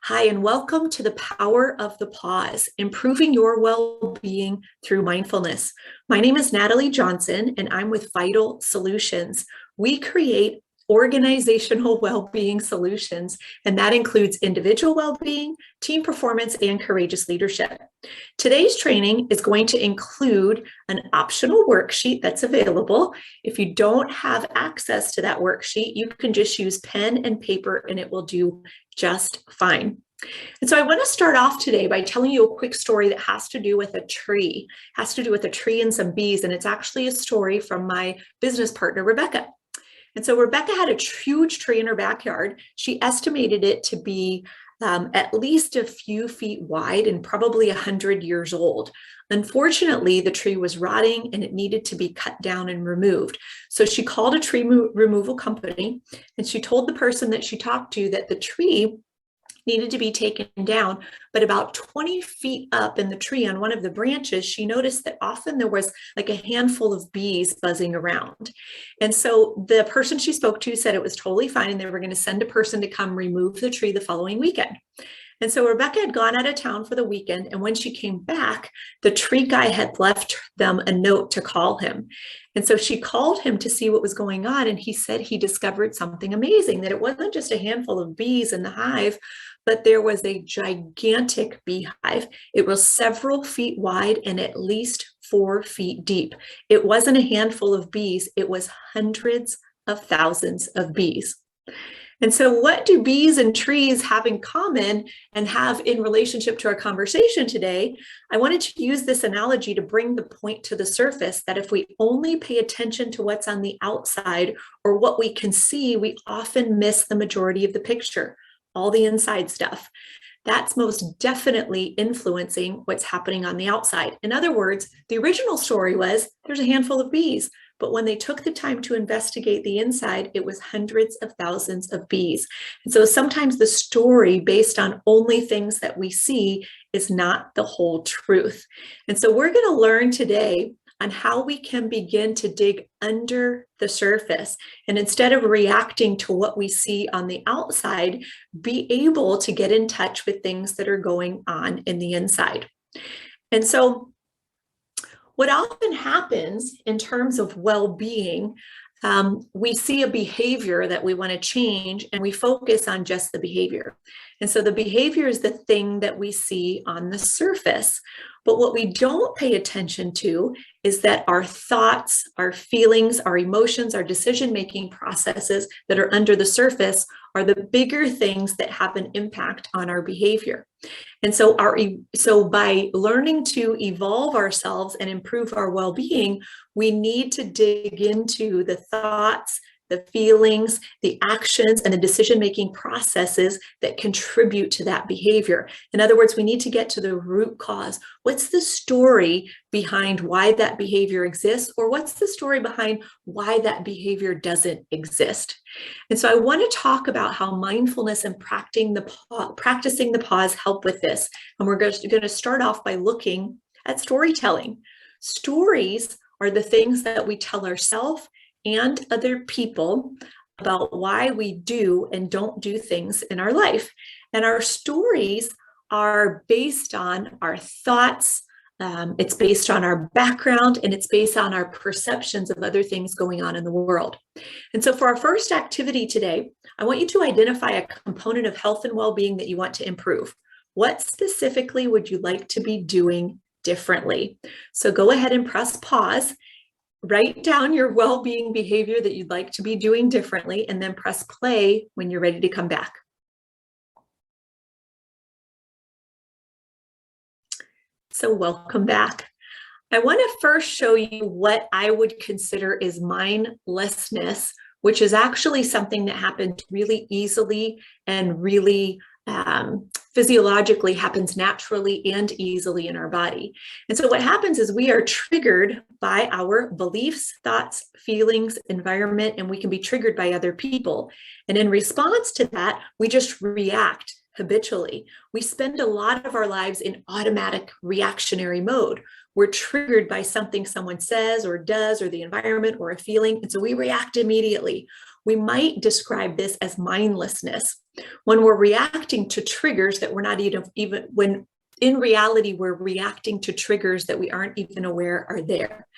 Hi, and welcome to the Power of the Pause, improving your well-being through mindfulness. My name is Natalie Johnson, and I'm with Vital Solutions. We create organizational well-being solutions, and that includes individual well-being, team performance, and courageous leadership. Today's training is going to include an optional worksheet that's available. If you don't have access to that worksheet, you can just use pen and paper and it will do just fine. And so I want to start off today by telling you a quick story that has to do with a tree, and some bees. And it's actually a story from my business partner, Rebecca. And so Rebecca had a huge tree in her backyard. She estimated it to be at least a few feet wide and probably 100 years old. Unfortunately, the tree was rotting and it needed to be cut down and removed. So she called a tree removal company and she told the person that she talked to that the tree needed to be taken down, but about 20 feet up in the tree on one of the branches, she noticed that often there was like a handful of bees buzzing around. And so the person she spoke to said it was totally fine and they were going to send a person to come remove the tree the following weekend. And so Rebecca had gone out of town for the weekend, and when she came back, the tree guy had left them a note to call him. And so she called him to see what was going on, and he said he discovered something amazing, that it wasn't just a handful of bees in the hive, but there was a gigantic beehive. It was several feet wide and at least 4 feet deep. It wasn't a handful of bees, it was hundreds of thousands of bees. And so what do bees and trees have in common and have in relationship to our conversation today? I wanted to use this analogy to bring the point to the surface that if we only pay attention to what's on the outside or what we can see, we often miss the majority of the picture, all the inside stuff. That's most definitely influencing what's happening on the outside. In other words, the original story was there's a handful of bees, but when they took the time to investigate the inside, it was hundreds of thousands of bees. And so sometimes the story based on only things that we see is not the whole truth. And so we're going to learn today on how we can begin to dig under the surface. And instead of reacting to what we see on the outside, be able to get in touch with things that are going on in the inside. And so what often happens in terms of well-being, we see a behavior that we want to change and we focus on just the behavior. And so the behavior is the thing that we see on the surface. But what we don't pay attention to is that our thoughts, our feelings, our emotions, our decision-making processes that are under the surface are the bigger things that have an impact on our behavior. And so by learning to evolve ourselves and improve our well-being, we need to dig into the thoughts, the feelings, the actions, and the decision-making processes that contribute to that behavior. In other words, we need to get to the root cause. What's the story behind why that behavior exists, or what's the story behind why that behavior doesn't exist? And so I want to talk about how mindfulness and practicing the pause help with this. And we're going to start off by looking at storytelling. Stories are the things that we tell ourselves and other people about why we do and don't do things in our life. And our stories are based on our thoughts, it's based on our background, and it's based on our perceptions of other things going on in the world. And so for our first activity today, I want you to identify a component of health and well-being that you want to improve. What specifically would you like to be doing differently? So go ahead and press pause. Write down your well-being behavior that you'd like to be doing differently, and then press play when you're ready to come back. So welcome back. I want to first show you what I would consider is mindlessness, which is actually something that happens really easily and really physiologically happens naturally and easily in our body. And so what happens is we are triggered by our beliefs, thoughts, feelings, environment, and we can be triggered by other people. And in response to that, we just react habitually. We spend a lot of our lives in automatic reactionary mode. We're triggered by something someone says or does, or the environment or a feeling, and so we react immediately. We might describe this as mindlessness. When we're reacting to triggers that we're not even when in reality, we're reacting to triggers that we aren't even aware are there.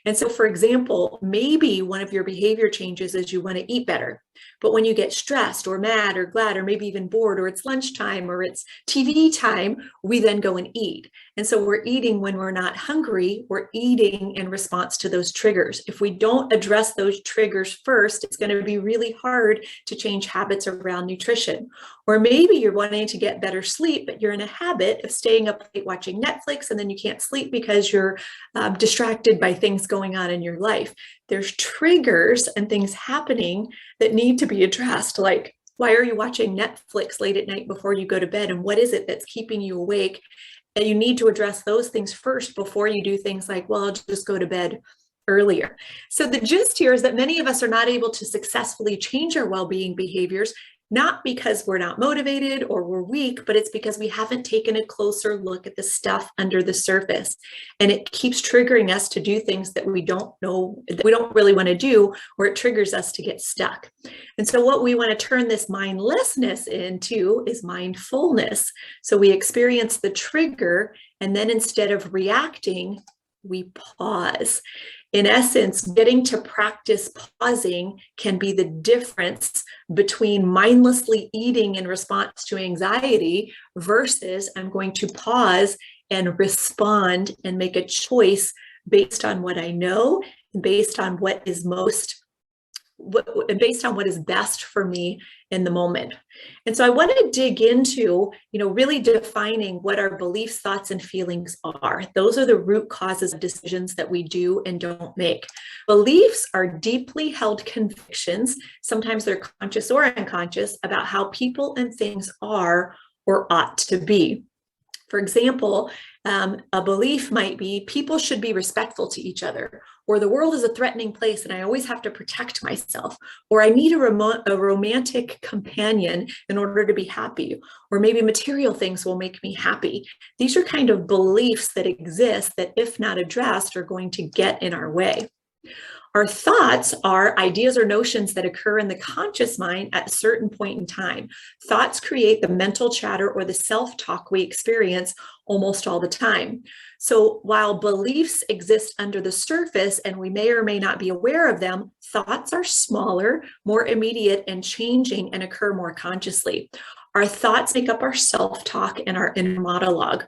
And so, for example, maybe one of your behavior changes is you want to eat better. But when you get stressed or mad or glad or maybe even bored, or it's lunchtime or it's TV time, we then go and eat. And so we're eating when we're not hungry, we're eating in response to those triggers. If we don't address those triggers first, it's going to be really hard to change habits around nutrition. Or maybe you're wanting to get better sleep, but you're in a habit of staying up late watching Netflix, and then you can't sleep because you're distracted by things going on in your life. There's triggers and things happening that need to be addressed, like, why are you watching Netflix late at night before you go to bed? And what is it that's keeping you awake? And you need to address those things first before you do things like, well, I'll just go to bed earlier. So the gist here is that many of us are not able to successfully change our well-being behaviors, not because we're not motivated or we're weak, but it's because we haven't taken a closer look at the stuff under the surface. And it keeps triggering us to do things that we don't know, that we don't really want to do, or it triggers us to get stuck. And so what we want to turn this mindlessness into is mindfulness. So we experience the trigger, and then instead of reacting, we pause. In essence, getting to practice pausing can be the difference between mindlessly eating in response to anxiety versus I'm going to pause and respond and make a choice based on what I know, based on what is based on what is best for me in the moment. And so I want to dig into, really defining what our beliefs, thoughts, and feelings are. Those are the root causes of decisions that we do and don't make. Beliefs are deeply held convictions, sometimes they're conscious or unconscious, about how people and things are or ought to be. For example, a belief might be people should be respectful to each other, or the world is a threatening place and I always have to protect myself, or I need a romantic companion in order to be happy, or maybe material things will make me happy. These are kind of beliefs that exist that, if not addressed, are going to get in our way. Our thoughts are ideas or notions that occur in the conscious mind at a certain point in time. Thoughts create the mental chatter or the self-talk we experience almost all the time. So while beliefs exist under the surface and we may or may not be aware of them, thoughts are smaller, more immediate, and changing and occur more consciously. Our thoughts make up our self-talk and our inner monologue.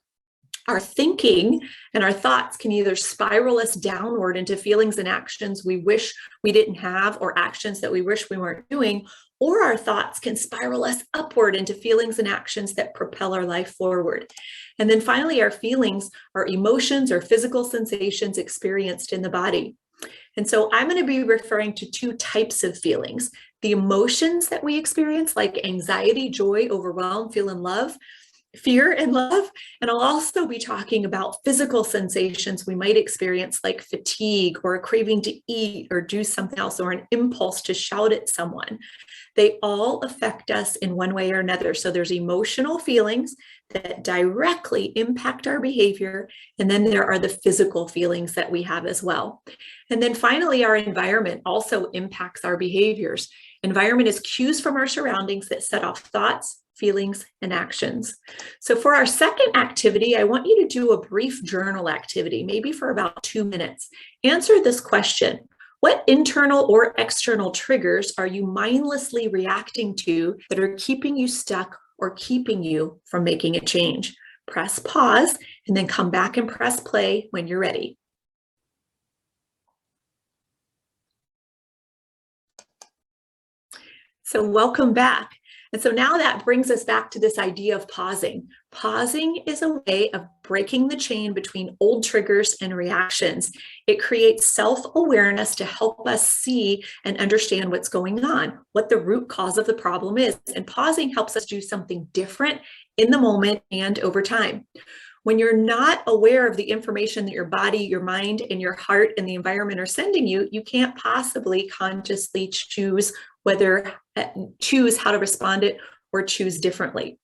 Our thinking and our thoughts can either spiral us downward into feelings and actions we wish we didn't have, or actions that we wish we weren't doing, or our thoughts can spiral us upward into feelings and actions that propel our life forward. And then finally, our feelings are emotions or physical sensations experienced in the body. And so I'm going to be referring to two types of feelings: the emotions that we experience, like anxiety, joy, overwhelm, fear and love. And I'll also be talking about physical sensations we might experience, like fatigue or a craving to eat or do something else, or an impulse to shout at someone. They all affect us in one way or another. So there's emotional feelings that directly impact our behavior. And then there are the physical feelings that we have as well. And then finally, our environment also impacts our behaviors. Environment is cues from our surroundings that set off thoughts, feelings, and actions. So for our second activity, I want you to do a brief journal activity, maybe for about 2 minutes. Answer this question: what internal or external triggers are you mindlessly reacting to that are keeping you stuck or keeping you from making a change? Press pause and then come back and press play when you're ready. So welcome back. And so now that brings us back to this idea of pausing. Pausing is a way of breaking the chain between old triggers and reactions. It creates self-awareness to help us see and understand what's going on, what the root cause of the problem is. And pausing helps us do something different in the moment and over time. When you're not aware of the information that your body, your mind, and your heart and the environment are sending you, you can't possibly consciously choose how to respond it or choose differently.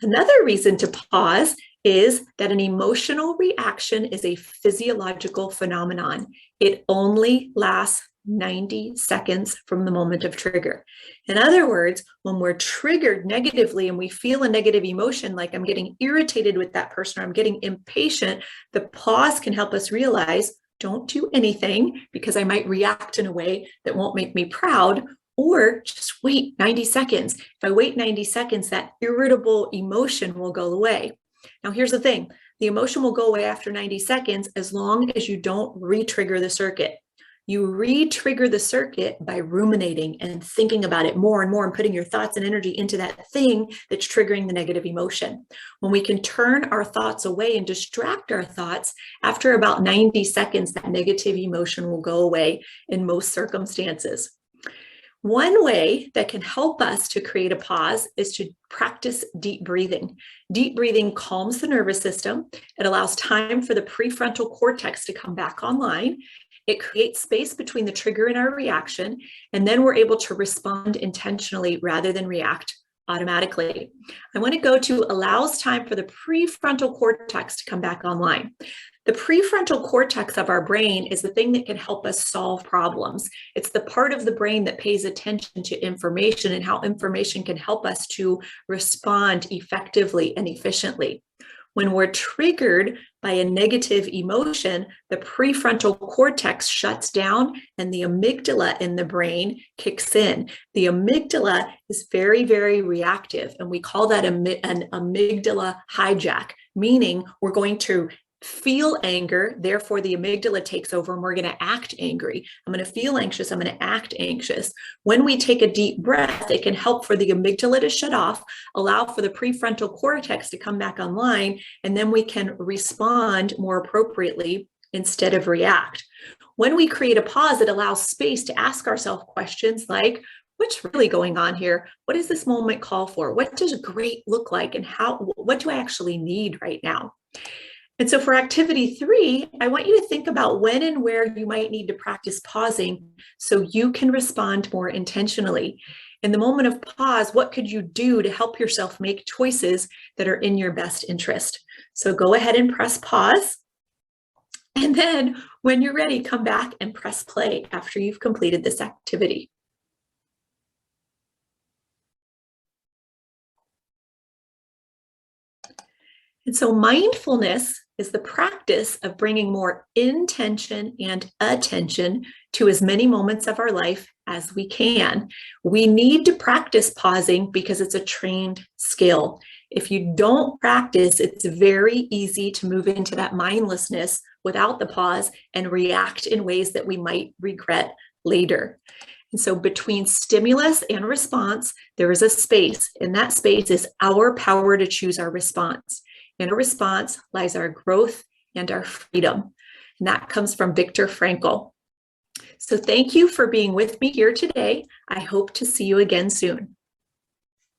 Another reason to pause is that an emotional reaction is a physiological phenomenon. It only lasts 90 seconds from the moment of trigger. In other words, when we're triggered negatively and we feel a negative emotion, like I'm getting irritated with that person or I'm getting impatient, the pause can help us realize, don't do anything because I might react in a way that won't make me proud, or just wait 90 seconds. If I wait 90 seconds, that irritable emotion will go away. Now, here's the thing. The emotion will go away after 90 seconds as long as you don't re-trigger the circuit. You re-trigger the circuit by ruminating and thinking about it more and more and putting your thoughts and energy into that thing that's triggering the negative emotion. When we can turn our thoughts away and distract our thoughts, after about 90 seconds, that negative emotion will go away in most circumstances. One way that can help us to create a pause is to practice deep breathing. Deep breathing calms the nervous system. It allows time for the prefrontal cortex to come back online. It creates space between the trigger and our reaction, and then we're able to respond intentionally rather than react automatically. I want to go to allows time for the prefrontal cortex to come back online. The prefrontal cortex of our brain is the thing that can help us solve problems. It's the part of the brain that pays attention to information and how information can help us to respond effectively and efficiently. When we're triggered by a negative emotion, the prefrontal cortex shuts down and the amygdala in the brain kicks in. The amygdala is very, very reactive, and we call that an amygdala hijack, meaning we're going to feel anger, therefore the amygdala takes over and we're going to act angry. I'm going to feel anxious, I'm going to act anxious. When we take a deep breath, it can help for the amygdala to shut off, allow for the prefrontal cortex to come back online, and then we can respond more appropriately instead of react. When we create a pause, it allows space to ask ourselves questions like, what's really going on here? What does this moment call for? What does great look like? And what do I actually need right now? And so for activity 3, I want you to think about when and where you might need to practice pausing so you can respond more intentionally. In the moment of pause, what could you do to help yourself make choices that are in your best interest? So go ahead and press pause. And then when you're ready, come back and press play after you've completed this activity. And so mindfulness is the practice of bringing more intention and attention to as many moments of our life as we can. We need to practice pausing because it's a trained skill. If you don't practice, it's very easy to move into that mindlessness without the pause and react in ways that we might regret later. And so between stimulus and response, there is a space, and that space is our power to choose our response. In a response lies our growth and our freedom. And that comes from Viktor Frankl. So thank you for being with me here today. I hope to see you again soon.